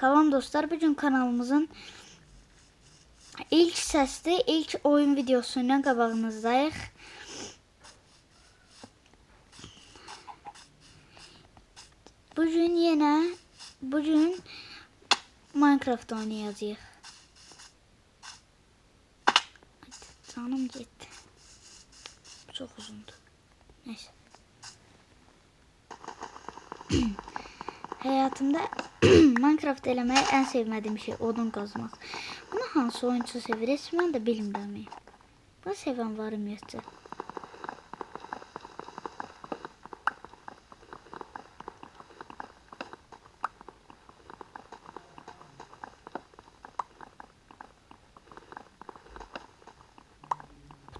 Salam dostlar, bugün kanalımızın ilk sesli, ilk oyun videosuyla qabağınızdayıq. Bugün Minecraft oynayacağıq. Canım getdi. Çox uzundur. Neyse. Hayatımda Minecraft eləməyi ən sevmədiyim şey odun qazmaq. Bunu hansı oyuncu sevir, heç mən də bilmirəm. Bunu sevən var ümumiyyətcə.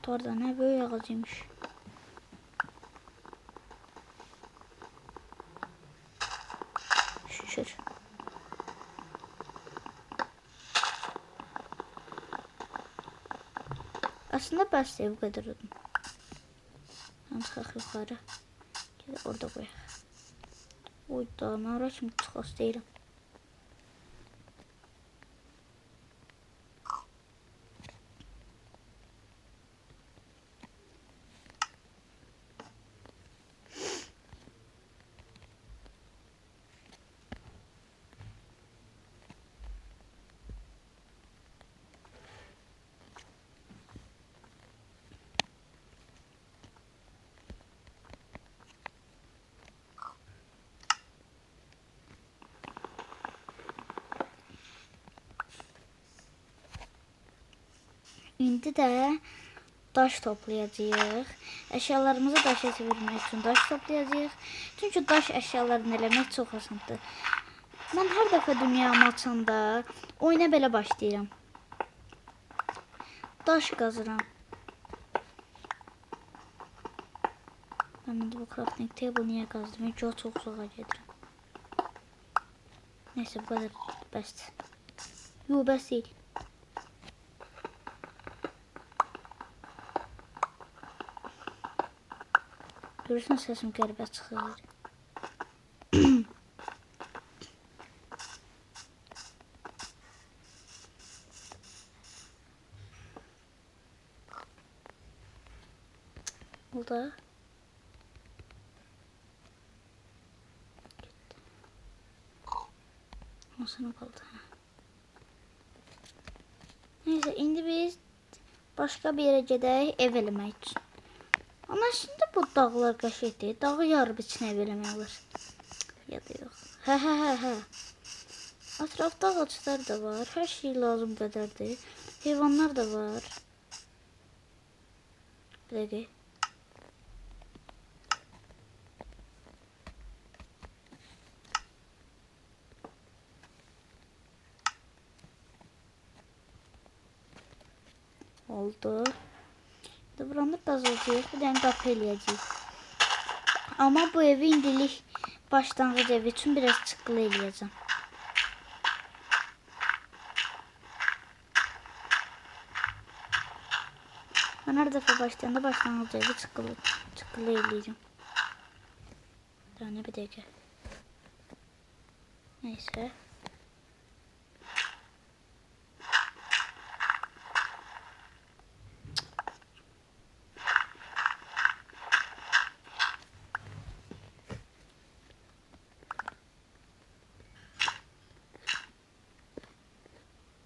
Bu arada ne böyle ağacıymış. Şükür. Aslında bəs bu kadar odun. Çıxaq yuxarı. Orada qoyaq. Oy da, nə ara kimi çıxas deyirəm. İndi də daş toplayacağıq. Əşyalarımızı daşa çevirmək üçün daş toplayacağıq. Çünki daş əşyalarını eləmək çox asandır. Mən hər dəfə dünyamı açanda oyuna belə başlayıram. Daş qazıram. Mən indi bu crafting table niyə qazdım? Çünki o çox uzağa gedirəm. Neyse, bu kadar bəsdir. Yox, bəs deyil. Görürsən, səsim qəribə çıxır. Oldu. Nasıl kaldı? Neyse, indi biz başka bir yere gedək ev eləmək üçün. Ama şimdi bu dağlar qəşəngdir. Dağı yarıb içinə ev eləmək olur. Ya da yox. Hə. Ətrafda ağaclar da var. Hər şey lazım qədərdir. Heyvanlar da var. Bir dəqiqə. Oldu. Buranı qazılacaq. Bir dənə qapı eləyəcəyik. Amma bu evi indilik başlanğıc evi üçün biraz çıqqılı eləyəcəm. Mən hər dəfə başlayanda başlanğıc evi çıqqılı eləyəcəm. Yani bir dəqiqə. Neyse.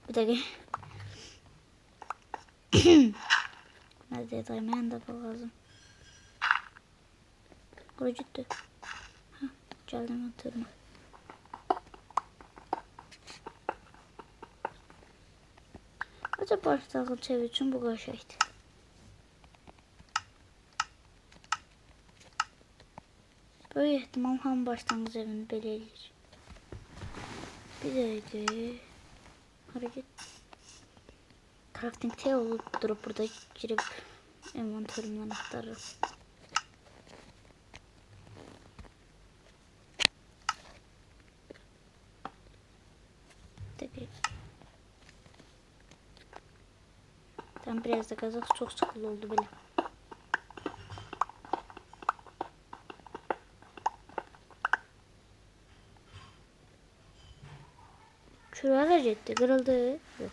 Bir dakika. Nerede daymayan da lazım. Buraya gitti. Geldim oturma. Acaba başlangıç ev için bu qəşəngdir. Böyük ehtimal hamı başlangıç evini belə eləyir. Bir dəqiqə. Hareket. Crafting table durup burada girip envanterimden aktarırım. Tabii. Tam biraz da kazak çok sıkılı oldu böyle. Şuraya gitti. Kırıldı. Yok.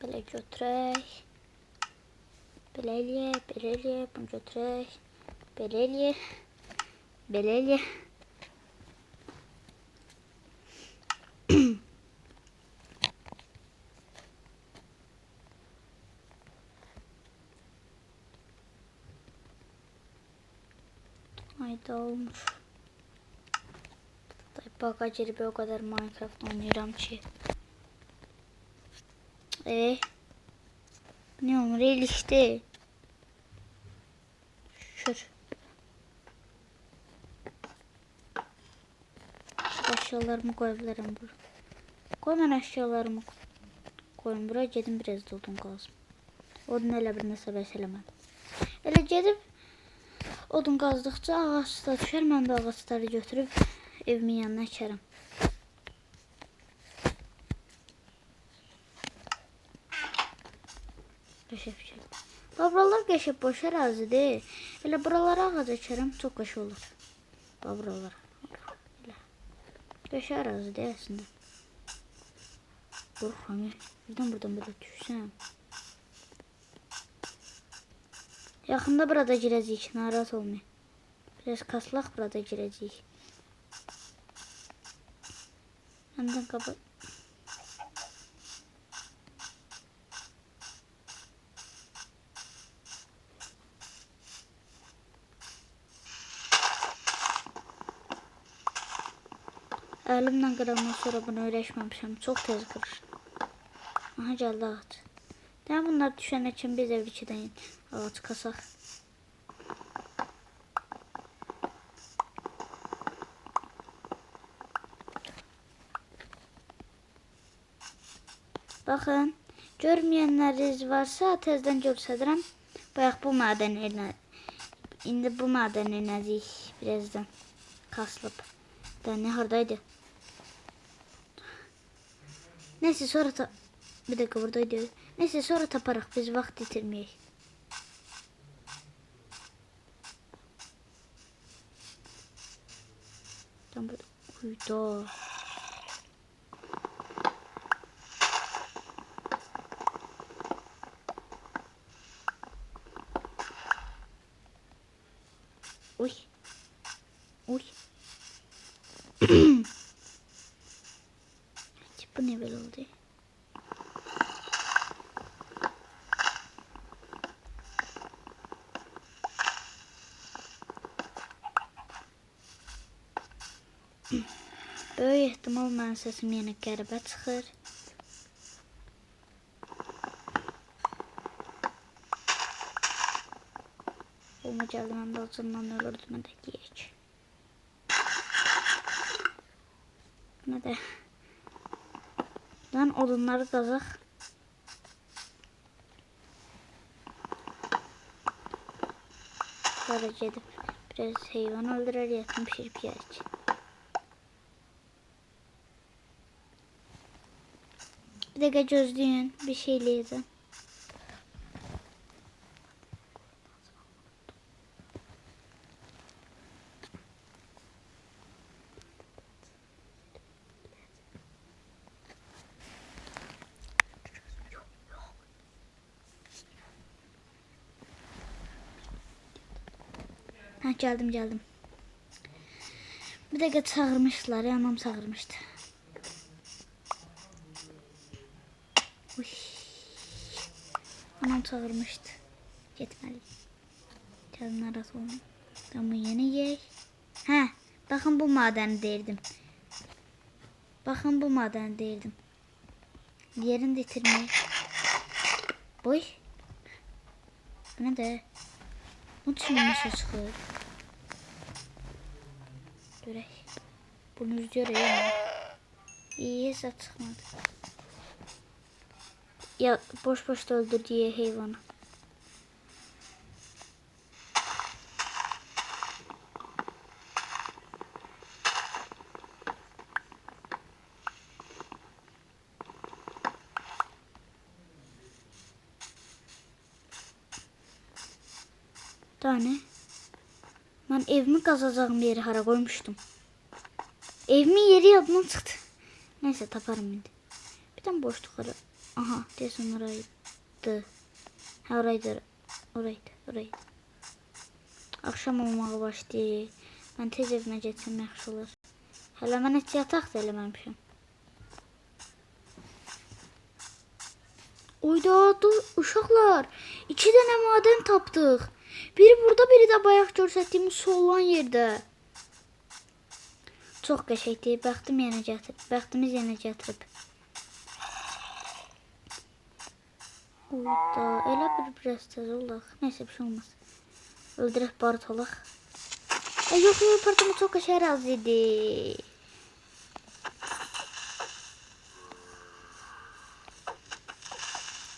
Böyle götürək. Belə eləyə, bunu götürək. Belə eləyə. Belə eləyə. Hayda olmuş. Bagaj yeri o kadar Minecraft oynuyorum ki. Ne olur el işte. Şur. Şu eşyalarımı koyabilirim buraya. Koy ben eşyalarımı koyun buraya. Gedim biraz da odun kazım. Odun elə bir nəsə bəs eləmədim. Elə gedib odun qazdıqca ağaçlar düşər. Mən də ağaçları götürüb evimin yanına əkərəm. Qəşəng. Buralar qəşəng boş ərazi deyil. Elə buralara ağac əkərəm, çox qəşəng olur. Buralara. Elə. Qəşəng ərazi deyil əslində. Dur, hani buradan burada düşsəm. Yaxında burada girəcəyik, narahat olmayın. Biraz kaslaq burada girəcəyik. Məndən qabaq. Əlimdən qırandan sonra bunu öyrəşməmişəm. Çox tez qırır. Aha, gəldi ağac. Deyəm bunlar düşən üçün biz ev 2-dən ağac kasaq. Baxın, görməyənləriniz varsa tezdən göstərirəm. Bayaq bu madən elinə. İndi bu madən elinəcəyik birazdan. Kasılıb. Ne haradaydı? Neyse sonra bir dakika buradaydı. Neyse sonra taparıq. Biz vaxt itirməyək. Tam burada. Uyda. Uy. Uy. Bu ne böyle oldu? Böyük ehtimal mənim səsim yenə qəribə çıxır. Olma gəldi, mən də acından ölürdüm, mən də yiyək. Nə də? Lan odunları qazaq. Sonra gedib biraz heyvan öldürər, yatım pişirib yiyək. Bir dəqiqə gözləyin, bir şey eləyəcəm. Ha, geldim. Bir dakika çağırmışlar, anam çağırmıştı. Uy. Anam çağırmıştı. Gitmeli. Gelin narahat olmayın. Tamam, yeni yiyək. Ha, bakın bu madəni deyirdim. Bakın bu madəni deyirdim. Yerini de itirməyək. Boy. Bu ne de? Bu çimmişe çıxır. Görək. Bunu görək. İyi, zat çıxmadı. Ya boş da öldürdüğü heyvanı. Daha ne? Ben evimi kazacağım yeri hara koymuştum. Evimin yeri yadımdan çıktı. Neyse taparım şimdi. Bir tane boşluk ara. Aha desin oraydı. Ha oraydı. Oraydı. Akşam olmağa başlayır. Ben tez evime geçsem yaxşı olur. Hələ mən heç yataq da eləməmişəm. Oyda dur uşaqlar. 2 dənə maden tapdıq. Biri burada, biri də bayaq göstərdiyimiz solan yerdə. Çox qəşəngdir. Bəxtimiz yenə gətirib. Oyda elə biraz tez olaq. Neyse bir şey olmaz. Öldürək barut olaq. Yox, partımı çox qəşəng razıydı.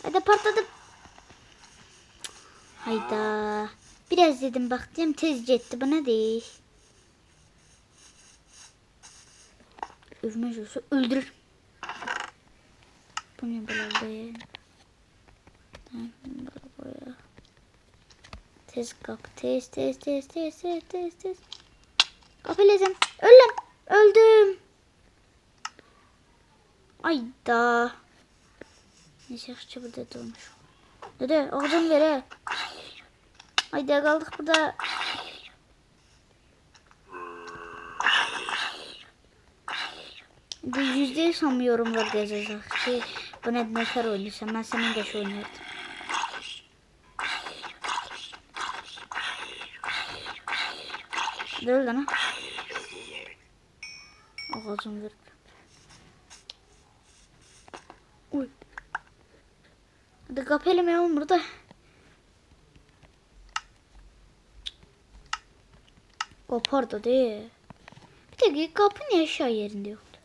Hadi partladım. Hayda. Biraz dedim baktım tez gitti. Bu ne değil? Övme olsa öldürür. Bu ne böyle? Tez kapı. Tez. Kapılacağım. Öldüm. Ayda. Neyse yaxşı burada durmuş. Dede ağzını ver he. Haydi kaldık burada. %100 sanmıyorum var yazacak. Bu ne nefer oynuyorsan ben senin geç oynuyordum. Dur lan ha. Ağzını ver. Uy. Hadi kapı elime oğlum burada. Kopardı değil. Bir tek kapı niye aşağı yerinde yoktu?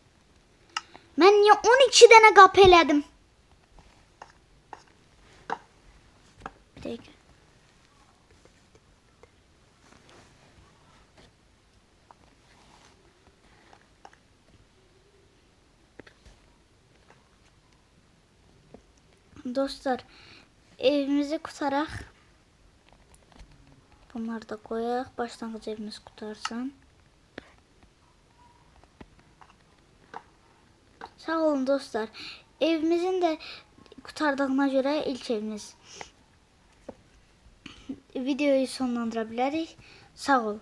Ben niye 12 tane kapı eledim? Bir dakika. Dostlar evimizi kurtarak bunları da koyak başlangıç evimiz kurtarsın. Sağ olun dostlar. Evimizin de kurtardığına göre ilk evimiz. Videoyu sonlandırabiliriz. Sağ ol.